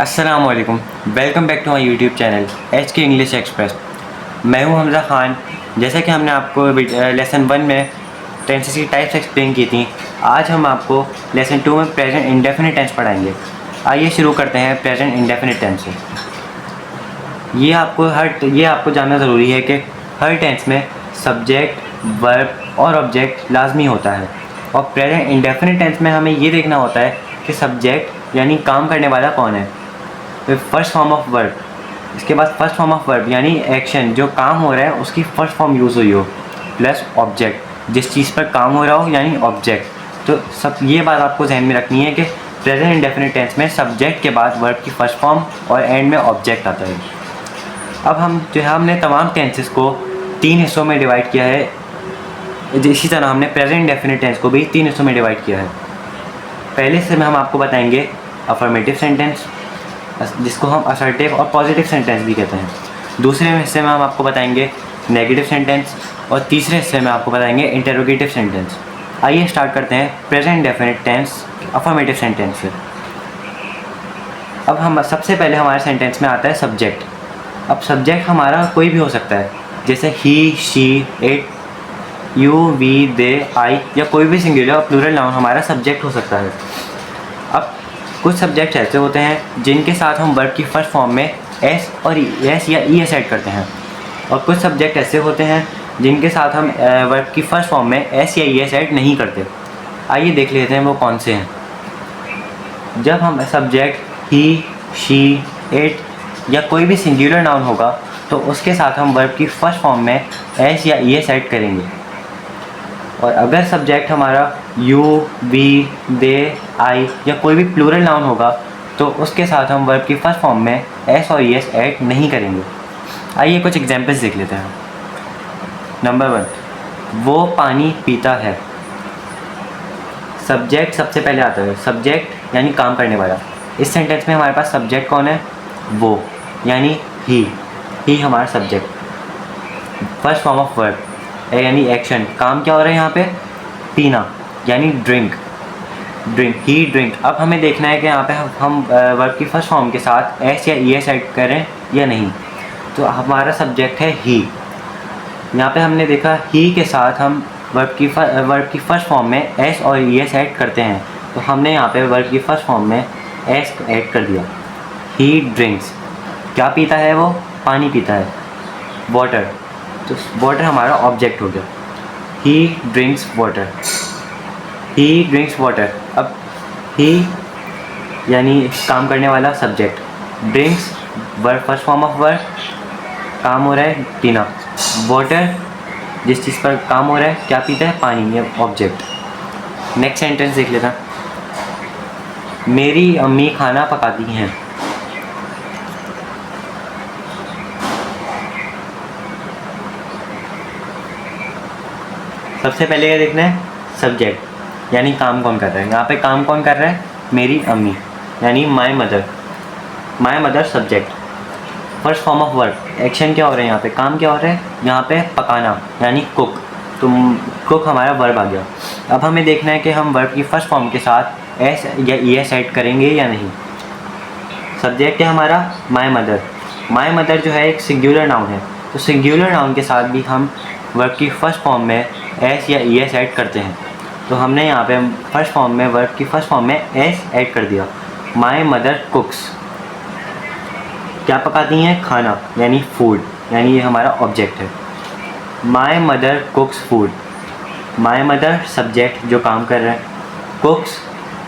अस्सलाम वालेकुम, welcome back to my YouTube channel H K English Express. मैं हूं हमज़ा ख़ान। जैसा कि हमने आपको लेसन 1 में टेंसेस की टाइप्स एक्सप्लेन की थी, आज हम आपको लेसन 2 में प्रेजेंट इंडेफिनिट टेंस पढ़ाएंगे। आइए शुरू करते हैं प्रेजेंट इंडेफिनिट टेंस से। ये आपको जानना ज़रूरी है कि हर टेंस में सब्जेक्ट, वर्ब और ऑब्जेक्ट लाजमी होता है। और प्रेजेंट इंडेफिनिट टेंस में हमें ये देखना होता है कि सब्जेक्ट यानी काम करने वाला कौन है, फिर फर्स्ट फॉर्म ऑफ वर्ब, इसके बाद फर्स्ट फॉर्म ऑफ वर्ब यानी एक्शन जो काम हो रहा है उसकी फर्स्ट फॉर्म यूज़ हुई हो, प्लस ऑब्जेक्ट जिस चीज़ पर काम हो रहा हो यानी ऑब्जेक्ट। तो सब ये बात आपको जहन में रखनी है कि प्रेजेंट इंडेफिनिट टेंस में सब्जेक्ट के बाद वर्ब की फर्स्ट फॉर्म और एंड में ऑब्जेक्ट आता है। अब हमने तमाम टेंसेस को 3 हिस्सों में डिवाइड किया है। इसी तरह हमने प्रेजेंट इंडेफिनिट टेंस को भी 3 हिस्सों में डिवाइड किया है। पहले हिस्से में हम आपको बताएंगे अफर्मेटिव सेंटेंस, जिसको हम असर्टिव और पॉजिटिव सेंटेंस भी कहते हैं। दूसरे हिस्से में हम आपको बताएंगे नेगेटिव सेंटेंस और तीसरे हिस्से में आपको बताएंगे इंटरोगेटिव सेंटेंस। आइए स्टार्ट करते हैं present indefinite tense affirmative sentence से। अब हम सबसे पहले हमारे सेंटेंस में आता है सब्जेक्ट। अब सब्जेक्ट हमारा कोई भी हो सकता है, जैसे ही, शी, इट, यू, वी, दे, आई, या कोई भी सिंगुलर और प्लूरल नाउन हमारा सब्जेक्ट हो सकता है। अब कुछ सब्जेक्ट्स ऐसे होते हैं जिनके साथ हम वर्ब की फर्स्ट फॉर्म में एस और एस या ई एस ऐड करते हैं, और कुछ सब्जेक्ट ऐसे होते हैं जिनके साथ हम वर्ब की फर्स्ट फॉर्म में एस या ई एस ऐड नहीं करते। आइए देख लेते हैं वो कौन से हैं। जब हम सब्जेक्ट ही, शी, इट या कोई भी सिंगुलर नाउन होगा तो उसके साथ हम वर्ब की फर्स्ट फॉर्म में एस या ई एस ऐड करेंगे। और अगर सब्जेक्ट हमारा यू, वी, दे, आई या कोई भी प्लूरल नाउन होगा तो उसके साथ हम वर्ब की फर्स्ट फॉर्म में एस और ई एस ऐड नहीं करेंगे। आइए कुछ एग्जांपल्स देख लेते हैं। नंबर 1, वो पानी पीता है। सब्जेक्ट सबसे पहले आता है, सब्जेक्ट यानी काम करने वाला। इस सेंटेंस में हमारे पास सब्जेक्ट कौन है? वो, यानी ही हमारा subject. First form of verb यानी एक्शन, काम क्या हो रहा है यहाँ पे? पीना, यानी ड्रिंक, ही ड्रिंक। अब हमें देखना है कि यहाँ पे हम वर्ब की फर्स्ट फॉर्म के साथ एस या ई एस ऐड करें या नहीं। तो हमारा सब्जेक्ट है ही। यहाँ पे हमने देखा ही के साथ हम वर्ब की फर्स्ट फॉर्म में एस और ई एस ऐड करते हैं, तो हमने यहाँ पे वर्ब की फर्स्ट फॉर्म में एस ऐड कर दिया। ही ड्रिंक्स, क्या पीता है वो? पानी पीता है। वाटर, तो वाटर हमारा ऑब्जेक्ट हो गया। ही ड्रिंक्स वाटर, ही ड्रिंक्स वाटर। अब ही यानी काम करने वाला subject, drinks verb first form of verb, काम हो रहा है पीना। वाटर जिस चीज़ पर काम हो रहा है, क्या पीता है? पानी, या ऑब्जेक्ट। नेक्स्ट सेंटेंस देख लेना। मेरी अम्मी खाना पकाती हैं। सबसे पहले क्या देखना है? सब्जेक्ट यानी काम कौन कर रहा है। यहाँ पे काम कौन कर रहा है? मेरी अम्मी, यानी my mother. My mother subject. First form of verb, action क्या हो रहा है यहाँ पे? काम क्या हो रहा है? यहाँ पे पकाना, यानी कुक। तो कुक हमारा वर्ब आ गया। अब हमें देखना है कि हम वर्ब की फर्स्ट फॉर्म के साथ एस या ई एस ऐड करेंगे या नहीं। सब्जेक्ट है हमारा माय मदर। माय मदर जो है एक सिंगुलर नाउन है, तो सिंगुलर नाउन के साथ भी हम वर्ब की फर्स्ट फॉर्म में एस या ई एस ऐड करते हैं। तो हमने यहाँ पे फर्स्ट फॉर्म में वर्ब की फर्स्ट फॉर्म में एस ऐड कर दिया। माय मदर कुक्स, क्या पकाती हैं? खाना, यानी फूड, यानी ये हमारा ऑब्जेक्ट है। My mother cooks food. My mother subject जो काम कर रहा है, कुक्स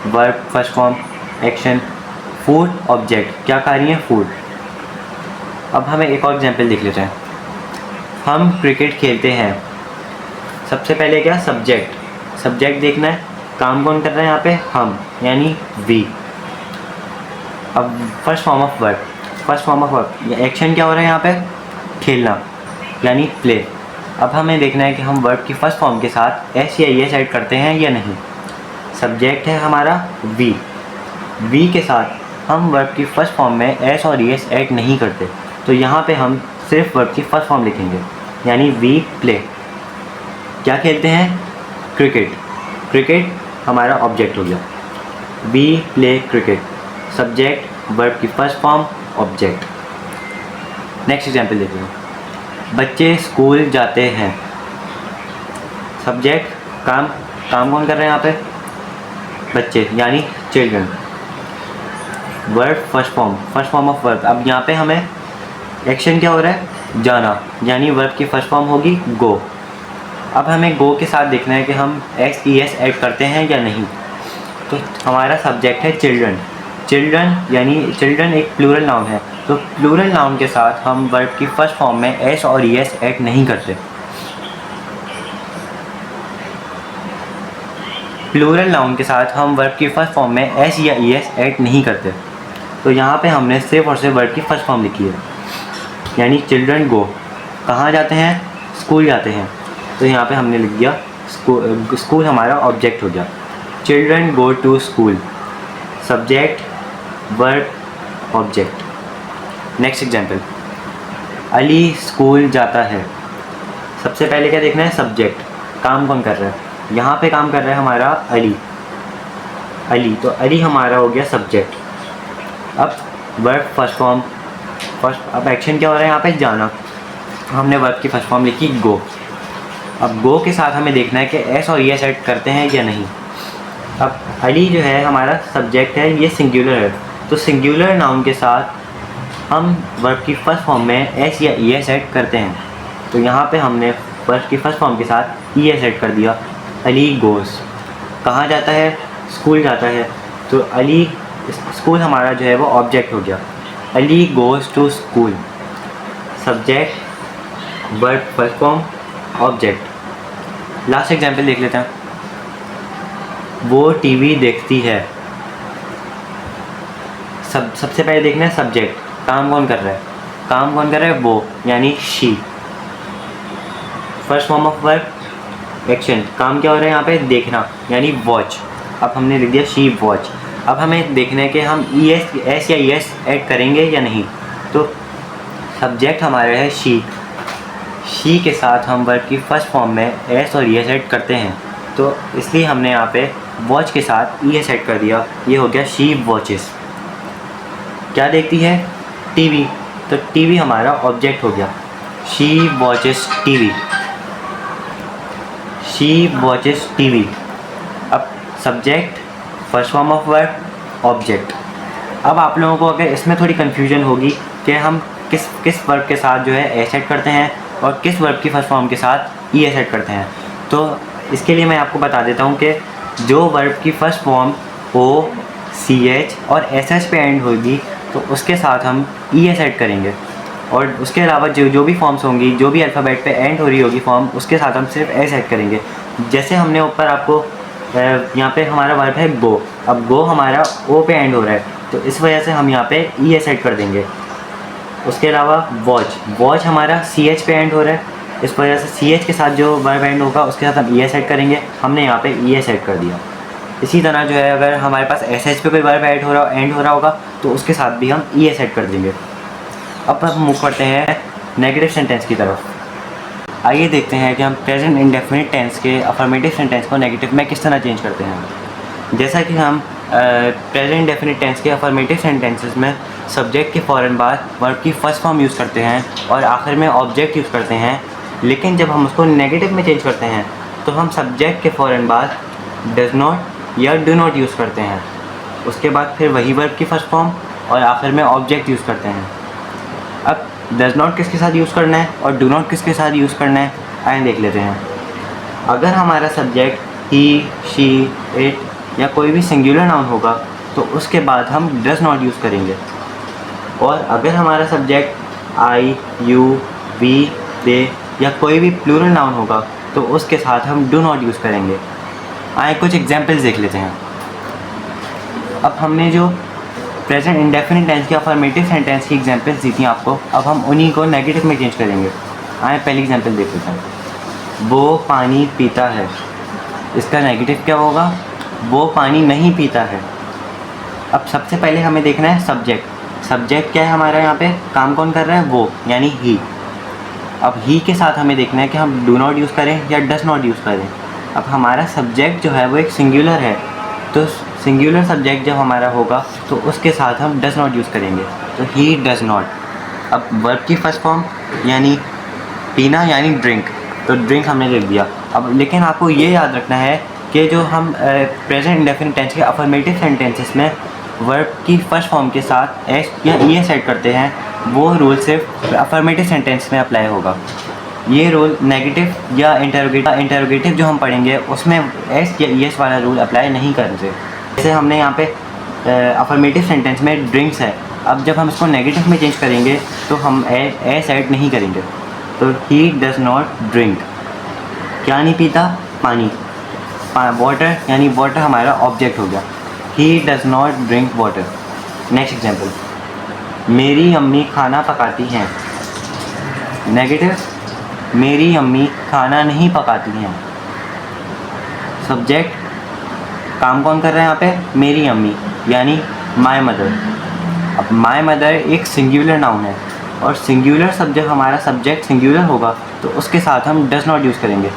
verb first form action, food object, क्या खा रही हैं? फूड। अब हमें एक और एग्जांपल देख लेते हैं। हम क्रिकेट खेलते हैं। सबसे पहले क्या? सब्जेक्ट देखना है, काम कौन कर रहा है यहाँ पे? हम, यानी वी। अब first form of verb, action क्या हो रहा है यहाँ पे? खेलना, यानी प्ले। अब हमें देखना है कि हम वर्ब की फर्स्ट फॉर्म के साथ एस या ई एस ऐड करते हैं या नहीं। सब्जेक्ट है हमारा वी के साथ हम वर्ब की फर्स्ट फॉर्म में एस और ई एस ऐड नहीं करते, तो यहाँ पे हम सिर्फ वर्ब की फर्स्ट फॉर्म लिखेंगे, यानी वी प्ले। क्या खेलते हैं? क्रिकेट हमारा ऑब्जेक्ट हो गया। We play cricket, subject verb की first form object. Next example देखिए, बच्चे स्कूल जाते हैं। सब्जेक्ट काम कौन कर रहे हैं यहाँ पे? बच्चे यानी children. Verb first form of verb. अब यहाँ पे हमें एक्शन क्या हो रहा है? जाना, यानी वर्ब की फर्स्ट फॉर्म होगी गो। अब हमें गो के साथ देखना है कि हम ES ऐड करते हैं या नहीं। तो हमारा सब्जेक्ट है चिल्ड्रन। यानी चिल्ड्रन एक प्लूरल नाउन है, तो प्लूरल नाउन के साथ हम वर्ब की फर्स्ट फॉर्म में S और ES ऐड नहीं करते। प्लूरल नाउन के साथ हम वर्ब की फर्स्ट फॉर्म में S या ES ऐड नहीं करते। तो यहाँ पे हमने सिर्फ और सिर्फ वर्ब की फर्स्ट फॉर्म लिखी है, यानी चिल्ड्रन गो। कहाँ जाते हैं? स्कूल जाते हैं। तो यहाँ पे हमने लिख दिया स्कूल हमारा ऑब्जेक्ट हो गया। Children go to school, subject verb object. Next example, Ali school जाता है। सबसे पहले क्या देखना है? सब्जेक्ट, काम कौन कर रहा है? यहाँ पे काम कर रहा है हमारा अली, तो अली हमारा हो गया सब्जेक्ट। अब वर्ब फर्स्ट फॉर्म, अब एक्शन क्या हो रहा है यहाँ पे? जाना। हमने वर्ब की फर्स्ट फॉर्म लिखी गो। अब गो के साथ हमें देखना है कि S और ES ऐड करते हैं या नहीं। अब अली जो है हमारा सब्जेक्ट है, ये सिंगुलर है, तो सिंगुलर नाउन के साथ हम वर्ब की फर्स्ट फॉर्म में S या ES ऐड करते हैं। तो यहाँ पे हमने वर्ब की फर्स्ट फॉर्म के साथ ES ऐड कर दिया। अली गोज़, कहाँ जाता है? स्कूल जाता है, तो अली स्कूल हमारा जो है वो ऑब्जेक्ट हो गया। Ali goes to school, subject verb first form object. Last example देख लेते हैं, वो टीवी देखती है। सबसे पहले देखना है सब्जेक्ट, काम कौन कर रहा है? काम कौन कर रहा है? वो, यानी she. First form of verb action, काम क्या हो रहा है यहाँ पे? देखना, यानी वॉच। अब हमने लिख दिया शी वॉच। अब हमें देखना है कि हम S या ES ऐड करेंगे या नहीं। तो सब्जेक्ट हमारा है शी के साथ हम वर्ब की फर्स्ट फॉर्म में S और ES ऐड करते हैं, तो इसलिए हमने यहाँ पे वॉच के साथ ES ऐड कर दिया। ये हो गया शी वॉचेस। क्या देखती है? टीवी, तो टीवी हमारा ऑब्जेक्ट हो गया। She watches TV, she watches TV. अब subject first form of verb object. अब आप लोगों को अगर इसमें थोड़ी कन्फ्यूजन होगी कि हम किस वर्ब के साथ जो है S ऐड करते हैं और किस वर्ब की फर्स्ट फॉर्म के साथ ES ऐड करते हैं, तो इसके लिए मैं आपको बता देता हूँ कि जो वर्ब की फर्स्ट फॉर्म O, CH और SH पे एंड होगी तो उसके साथ हम ES ऐड करेंगे, और उसके अलावा जो भी फॉर्म्स होंगी, जो भी अल्फ़ाबेट पे एंड हो रही होगी फॉर्म, उसके साथ हम सिर्फ S ऐड करेंगे। जैसे हमने ऊपर आपको यहाँ पे हमारा वर्ब है गो, अब गो हमारा O पे एंड हो रहा है, तो इस वजह से हम यहाँ पे ES ऐड कर देंगे। उसके अलावा वॉच हमारा CH पे एंड हो रहा है, इस वजह से CH के साथ जो वर्ब एंड होगा उसके साथ हम ES ऐड करेंगे। हमने यहाँ पे ES ऐड कर दिया। इसी तरह जो है अगर हमारे पास SH पे कोई वर्ब एंड हो रहा होगा तो उसके साथ भी हम ES ऐड कर देंगे। अब हम मूव करते हैं नेगेटिव सेंटेंस की तरफ। आइए देखते हैं कि हम प्रेजेंट इंडेफिनिट टेंस के अफर्मेटिव सेंटेंस को नेगेटिव में किस तरह चेंज करते हैं। जैसा कि हम प्रेजेंट इंडेफिनिट टेंस के अफर्मेटिव सेंटेंसेस में सब्जेक्ट के फ़ौरन बाद वर्ब की फर्स्ट फॉर्म यूज़ करते हैं और आखिर में ऑब्जेक्ट यूज़ करते हैं, लेकिन जब हम उसको नेगेटिव में चेंज करते हैं तो हम सब्जेक्ट के फ़ौरन बाद डज़ नॉट या डू नॉट यूज़ करते हैं, उसके बाद फिर वही वर्ब की फर्स्ट फॉर्म और आखिर में ऑब्जेक्ट यूज़ करते हैं। अब डज़ नॉट किसके साथ यूज़ करना है और डू नॉट किसके साथ यूज़ करना है, आइए देख लेते हैं। अगर हमारा सब्जेक्ट ही, शी, इट या कोई भी सिंगुलर नाउन होगा तो उसके बाद हम डज़ नॉट यूज़ करेंगे, और अगर हमारा सब्जेक्ट आई, यू, वी, दे या कोई भी प्लूरल नाउन होगा तो उसके साथ हम डू नॉट यूज़ करेंगे। आइए कुछ एग्जांपल्स देख लेते हैं। अब हमने जो प्रेजेंट इंडेफिनिट टेंस के अफर्मेटिव सेंटेंस की एग्जांपल्स दी थी आपको, अब हम उन्हीं को नेगेटिव में चेंज करेंगे। आइए पहली एग्जांपल देख लेते हैं। वो पानी पीता है, इसका नेगेटिव क्या होगा? वो पानी नहीं पीता है। अब सबसे पहले हमें देखना है सब्जेक्ट क्या है हमारा यहाँ पे, काम कौन कर रहा है? वो, यानी ही। अब ही के साथ हमें देखना है कि हम डू नॉट यूज़ करें या डज नॉट यूज़ करें। अब हमारा सब्जेक्ट जो है वो एक सिंगुलर है, तो सिंगुलर सब्जेक्ट जब हमारा होगा तो उसके साथ हम डज़ नॉट यूज़ करेंगे। तो ही डज़ नॉट। अब वर्ब की फर्स्ट फॉर्म यानी पीना यानी ड्रिंक, तो ड्रिंक हमने लिख दिया। अब लेकिन आपको ये याद रखना है कि जो हम प्रेजेंट इंडेफिनिट टेंस के अफर्मेटिव सेंटेंसेस में वर्ब की फर्स्ट फॉर्म के साथ एस या ई एस ऐड करते हैं, वो रूल सिर्फ अफर्मेटिव सेंटेंस में अप्लाई होगा। ये रूल नेगेटिव या इंटरोगेटिव जो हम पढ़ेंगे उसमें एस या ई एस वाला रूल अप्लाई नहीं करते। जैसे हमने यहाँ पे अफर्मेटिव सेंटेंस में ड्रिंक्स है, अब जब हम इसको नेगेटिव में चेंज करेंगे तो हम एस ऐड नहीं करेंगे। तो ही डज़ नॉट ड्रिंक, क्या नहीं पीता, पानी। वाटर यानी वाटर हमारा ऑब्जेक्ट हो गया। ही does not drink water. Next example, मेरी अम्मी खाना पकाती हैं। नेगेटिव, मेरी अम्मी खाना नहीं पकाती हैं। सब्जेक्ट, काम कौन कर रहा है यहाँ पे, मेरी अम्मी यानी माय मदर। अब माय मदर एक सिंगुलर नाउन है और सिंगुलर सब्जेक्ट हमारा सब्जेक्ट सिंगुलर होगा तो उसके साथ हम डज़ नॉट यूज़ करेंगे।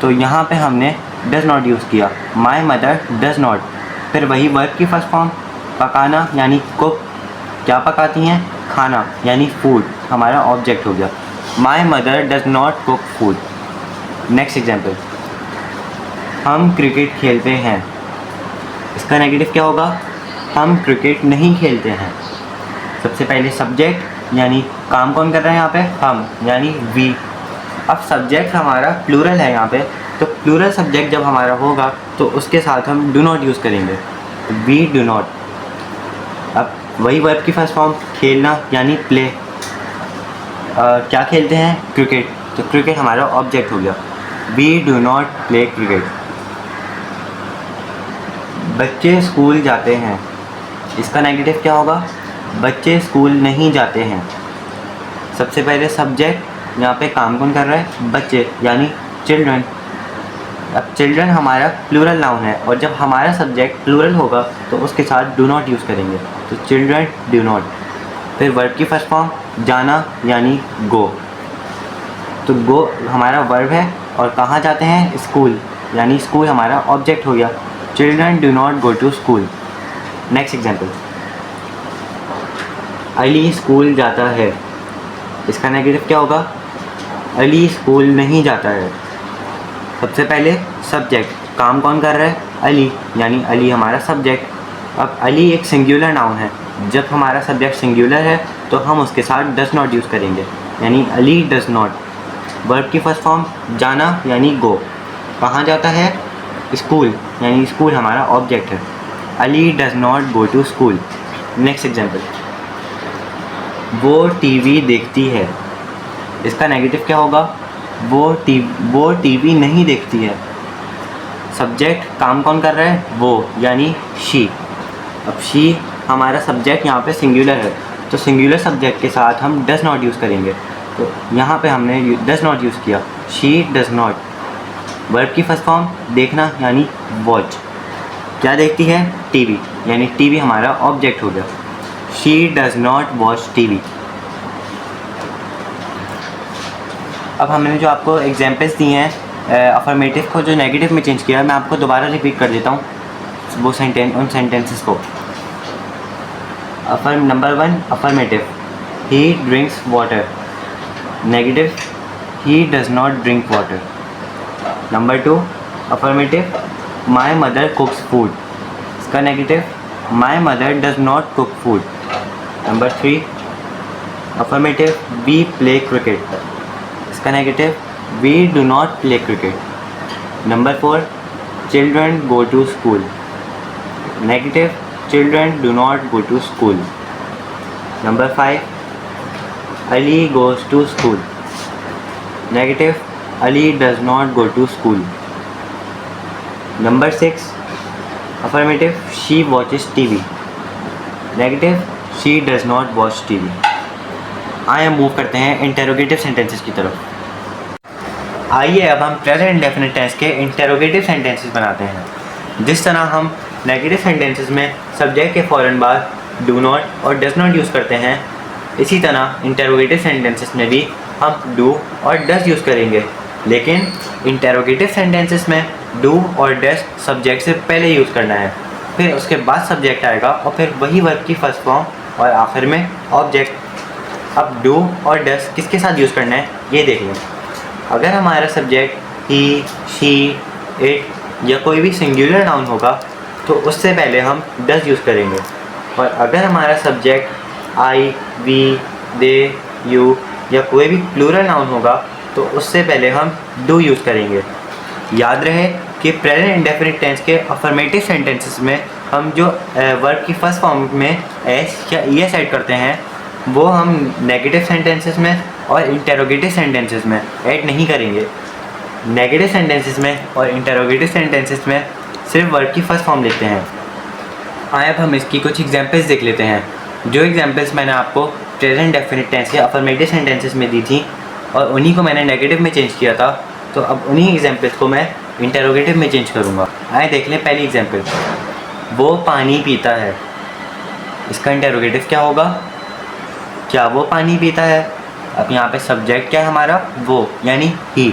तो यहाँ पे हमने डज़ नॉट यूज़ किया, माय मदर डज़ नॉट। फिर वही वर्ब की फर्स्ट फॉर्म, पकाना यानी कुक, क्या पकाती हैं, खाना यानी फूड, हमारा ऑब्जेक्ट हो गया। My mother does not cook food. Next example, हम क्रिकेट खेलते हैं। इसका नेगेटिव क्या होगा, हम क्रिकेट नहीं खेलते हैं। सबसे पहले सब्जेक्ट यानी काम कौन कर रहा है यहाँ पे, हम यानी वी। अब सब्जेक्ट हमारा प्लूरल है यहाँ पे, तो प्लूरल सब्जेक्ट जब हमारा होगा तो उसके साथ हम डू नॉट यूज़ करेंगे, वी डू नॉट। अब वही वर्ब की फर्स्ट फॉर्म, खेलना यानी प्ले, क्या खेलते हैं, क्रिकेट, तो क्रिकेट हमारा ऑब्जेक्ट हो गया, we do not play cricket. बच्चे स्कूल जाते हैं। इसका नेगेटिव क्या होगा, बच्चे स्कूल नहीं जाते हैं। सबसे पहले सब्जेक्ट, यहाँ पे काम कौन कर रहा है, बच्चे यानी चिल्ड्रन। अब चिल्ड्रन हमारा प्लूरल नाउन है और जब हमारा सब्जेक्ट प्लूरल होगा तो उसके साथ डू नॉट यूज़ करेंगे, तो चिल्ड्रन डू नॉट। फिर वर्ब की फर्स्ट फॉर्म, जाना यानी गो, तो गो हमारा वर्ब है और कहाँ जाते हैं, स्कूल यानी स्कूल हमारा ऑब्जेक्ट हो गया, children do not go to school. Next example, Ali school जाता है। इसका नेगेटिव क्या होगा, अली स्कूल नहीं जाता है। सबसे पहले सब्जेक्ट, काम कौन कर रहा है, अली यानी अली हमारा सब्जेक्ट। अब अली एक सिंगुलर नाउन है, जब हमारा सब्जेक्ट सिंगुलर है तो हम उसके साथ डज़ नॉट यूज़ करेंगे, यानी अली डज़ नॉट। वर्ब की फर्स्ट फॉर्म, जाना यानी गो, कहाँ जाता है, स्कूल यानी स्कूल हमारा ऑब्जेक्ट है, Ali does not go to school. Next example, वो टीवी देखती है। इसका नेगेटिव क्या होगा, वो टीवी नहीं देखती है। सब्जेक्ट, काम कौन कर रहा है, वो यानी शी। अब शी हमारा सब्जेक्ट यहाँ पे सिंगुलर है, तो सिंगुलर सब्जेक्ट के साथ हम डज़ नॉट यूज़ करेंगे, तो यहाँ पे हमने डज़ नॉट यूज़ किया, शी डज़ नॉट। वर्ब की फर्स्ट फॉर्म, देखना यानी वॉच, क्या देखती है, टीवी यानी टीवी हमारा ऑब्जेक्ट हो गया, she does not watch TV. अब हमने जो आपको एग्जाम्पल्स दिए हैं अफर्मेटिव को जो नेगेटिव में चेंज किया है, मैं आपको दोबारा रिपीट कर देता हूँ वो उन सेंटेंसेस को। Number 1 affirmative, he drinks water. Negative, he does not drink water. Number 2 affirmative, my mother cooks food. इसका negative, my mother does not cook food. Number 3 affirmative, we play cricket. इसका negative, we do not play cricket. Number 4 children go to school. Negative, children do not go to school. Number 5 Ali goes to school. Negative, Ali does not go to school. Number 6 affirmative, she watches TV. Negative, she does not watch TV. आइए हम move करते हैं interrogative sentences की तरफ। आइए अब हम present indefinite tense के इंटेरोगेटिव सेंटेंसेस बनाते हैं। जिस तरह हम नेगेटिव सेंटेंसेस में सब्जेक्ट के फ़ौरन बाद डू नॉट और डज़ नॉट यूज़ करते हैं, इसी तरह इंटेरोगेटिव सेंटेंसेस में भी हम डू और डज़ यूज़ करेंगे। लेकिन इंटेरोगेटिव सेंटेंसेस में डू और डज़ सब्जेक्ट से पहले यूज़ करना है। फिर उसके बाद सब्जेक्ट आएगा और फिर वही वर्ब की फर्स्ट फॉर्म और आखिर में ऑब्जेक्ट। अब डू और डस किसके साथ यूज़ करना है ये देख लें। अगर हमारा सब्जेक्ट ही, शी, इट या कोई भी सिंगुलर नाउन होगा तो उससे पहले हम डस यूज़ करेंगे, और अगर हमारा subject I, we, they, you या कोई भी प्लूरल नाउन होगा तो उससे पहले हम डू यूज़ करेंगे। याद रहे कि प्रेजेंट इंडेफिनिट टेंस के अफर्मेटिव सेंटेंसेस में हम जो वर्ब की फर्स्ट फॉर्म में एस या ई एस ऐड करते हैं वो हम नेगेटिव सेंटेंसेस में और इंटेरोगेटिव सेंटेंसेस में ऐड नहीं करेंगे। नेगेटिव सेंटेंसेस में और इंटेरोगेटिव सेंटेंसेस में सिर्फ वर्ब की फर्स्ट फॉर्म लेते हैं। आइए अब हम इसकी कुछ एग्जांपल्स देख लेते हैं। जो एग्जांपल्स मैंने आपको प्रेजेंट डेफिनिट टेंस के अफर्मेटिव सेंटेंसेस में दी थी और उन्हीं को मैंने नेगेटिव में चेंज किया था, तो अब उन्हीं एग्जांपल्स को मैं इंटेरोगेटिव में चेंज करूँगा। आइए देख लें पहली एग्जांपल, वो पानी पीता है। इसका इंटेरोगेटिव क्या होगा? क्या वो पानी पीता है? अब यहाँ पे सब्जेक्ट क्या है हमारा? वो, यानी ही।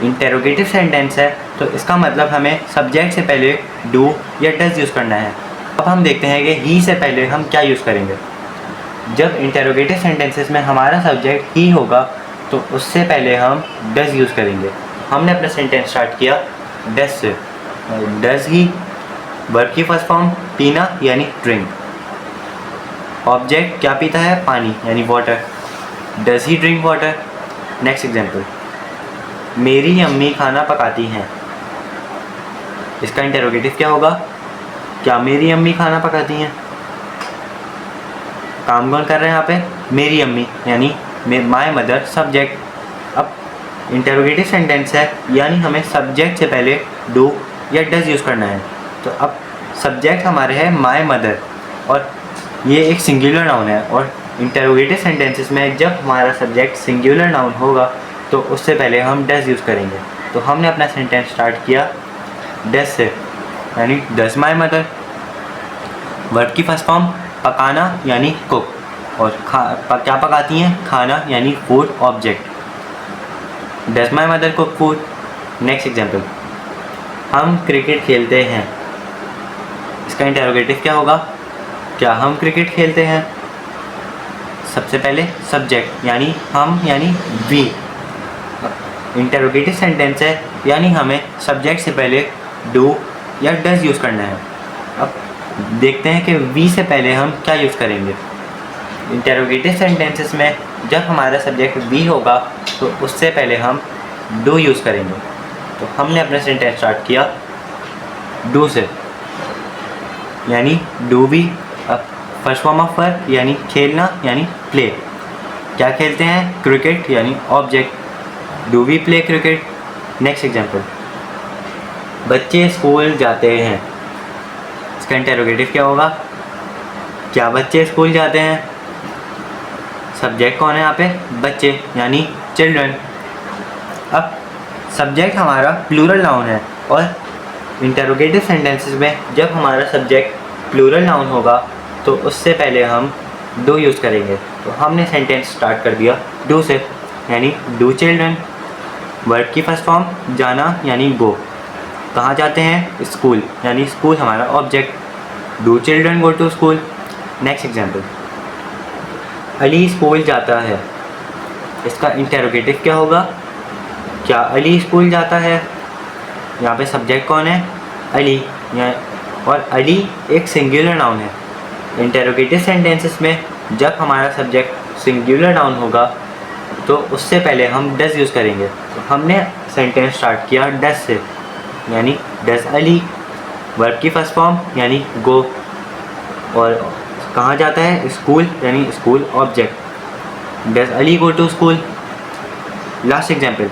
इंटेरोगेटिव सेंटेंस है तो इसका मतलब हमें सब्जेक्ट से पहले डू या डज यूज़ करना है। अब हम देखते हैं कि ही से पहले हम क्या यूज़ करेंगे। जब इंटेरोगेटिव सेंटेंसेस में हमारा सब्जेक्ट ही होगा तो उससे पहले हम डज यूज़ करेंगे। हमने अपना सेंटेंस स्टार्ट किया डज से। डज ही, वर्ब की फर्स्ट फॉर्म पीना यानी ड्रिंक। ऑब्जेक्ट क्या पीता है? पानी यानी water. Does he drink water. Next example, मेरी अम्मी खाना पकाती हैं। इसका इंटेरोगेटिव क्या होगा? क्या मेरी अम्मी खाना पकाती हैं? काम कौन कर रहे हैं यहाँ पे? मेरी अम्मी यानी माय मदर, सब्जेक्ट। अब इंटेरोगेटिव सेंटेंस है यानी हमें सब्जेक्ट से पहले डू या डज यूज़ करना है। तो अब सब्जेक्ट हमारे है माय मदर और ये एक सिंगुलर नाउन है, और इंटेरोगेटिव सेंटेंसेस में जब हमारा सब्जेक्ट सिंगुलर नाउन होगा तो उससे पहले हम डज यूज़ करेंगे। तो हमने अपना सेंटेंस स्टार्ट किया डज से, यानी डज माय मदर। वर्ब की फर्स्ट फॉर्म पकाना यानी कुक, और क्या पकाती हैं? खाना यानी food, object. Does my mother cook food. Next example, हम क्रिकेट खेलते हैं। इसका इंटेरोगेटिव क्या होगा? क्या हम क्रिकेट खेलते हैं? सबसे पहले सब्जेक्ट यानी हम यानी वी। इंटेरोगेटिव सेंटेंस है यानी हमें सब्जेक्ट से पहले डू या डज यूज़ करना है। अब देखते हैं कि वी से पहले हम क्या यूज़ करेंगे। इंटेरोगेटिव सेंटेंसेस में जब हमारा सब्जेक्ट वी होगा तो उससे पहले हम डू यूज़ करेंगे। तो हमने अपना सेंटेंस स्टार्ट किया डू से, यानी डू वी। अब फर्स्ट फॉर्म ऑफ वर्ब यानी खेलना यानी प्ले। क्या खेलते हैं? क्रिकेट यानी object. Do we play cricket. Next example, बच्चे स्कूल जाते हैं। इसका इंटेरोगेटिव क्या होगा? क्या बच्चे स्कूल जाते हैं? सब्जेक्ट कौन है यहाँ पे? बच्चे यानी चिल्ड्रन। अब सब्जेक्ट हमारा प्लूरल नाउन है, और इंटेरोगेटिव सेंटेंसेस में जब हमारा सब्जेक्ट प्लूरल नाउन होगा तो उससे पहले हम डू यूज़ करेंगे। तो हमने सेंटेंस स्टार्ट कर दिया डू से, यानी डू चिल्ड्रन। वर्ब की फर्स्ट फॉर्म जाना यानी गो। कहाँ जाते हैं? स्कूल, यानी स्कूल हमारा object. Do children go to school. Next example, Ali school जाता है। इसका इंटेरोगेटिव क्या होगा? क्या अली स्कूल जाता है? यहाँ पे सब्जेक्ट कौन है? अली, और अली एक सिंगुलर नाउन है। इंटेरोगेटिव सेंटेंसेस में जब हमारा सब्जेक्ट सिंगुलर नाउन होगा तो उससे पहले हम डज यूज़ करेंगे। तो हमने सेंटेंस स्टार्ट किया डज से, यानी डज अली। वर्ब की फर्स्ट फॉर्म यानी गो, और कहाँ जाता है? स्कूल, यानी school object. Does Ali go to school. Last example,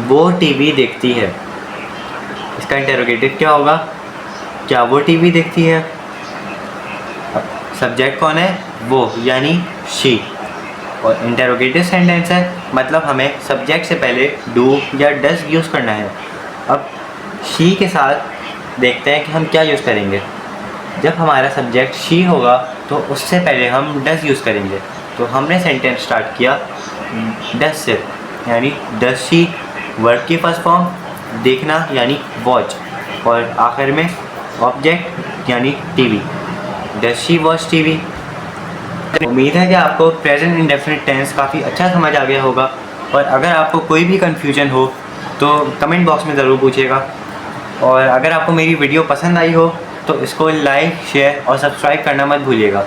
वो टीवी देखती है। इसका इंटेरोगेटिव क्या होगा? क्या वो टीवी देखती है? सब्जेक्ट कौन है? वो, यानी शी, और इंटेरोगेटिव सेंटेंस है मतलब हमें सब्जेक्ट से पहले डू या डज यूज़ करना है। अब शी के साथ देखते हैं कि हम क्या यूज़ करेंगे। जब हमारा सब्जेक्ट शी होगा तो उससे पहले हम डज यूज़ करेंगे। तो हमने सेंटेंस स्टार्ट किया डज से, यानी डज शी। वर्ब की फर्स्ट फॉर्म देखना यानी वॉच, और आखिर में ऑब्जेक्ट यानी TV. Does she watch TV. उम्मीद है कि आपको प्रेजेंट इंडेफिनिट टेंस काफ़ी अच्छा समझ आ गया होगा, और अगर आपको कोई भी कन्फ्यूजन हो तो कमेंट बॉक्स में ज़रूर पूछिएगा। और अगर आपको मेरी वीडियो पसंद आई हो तो इसको लाइक, शेयर और सब्सक्राइब करना मत भूलिएगा।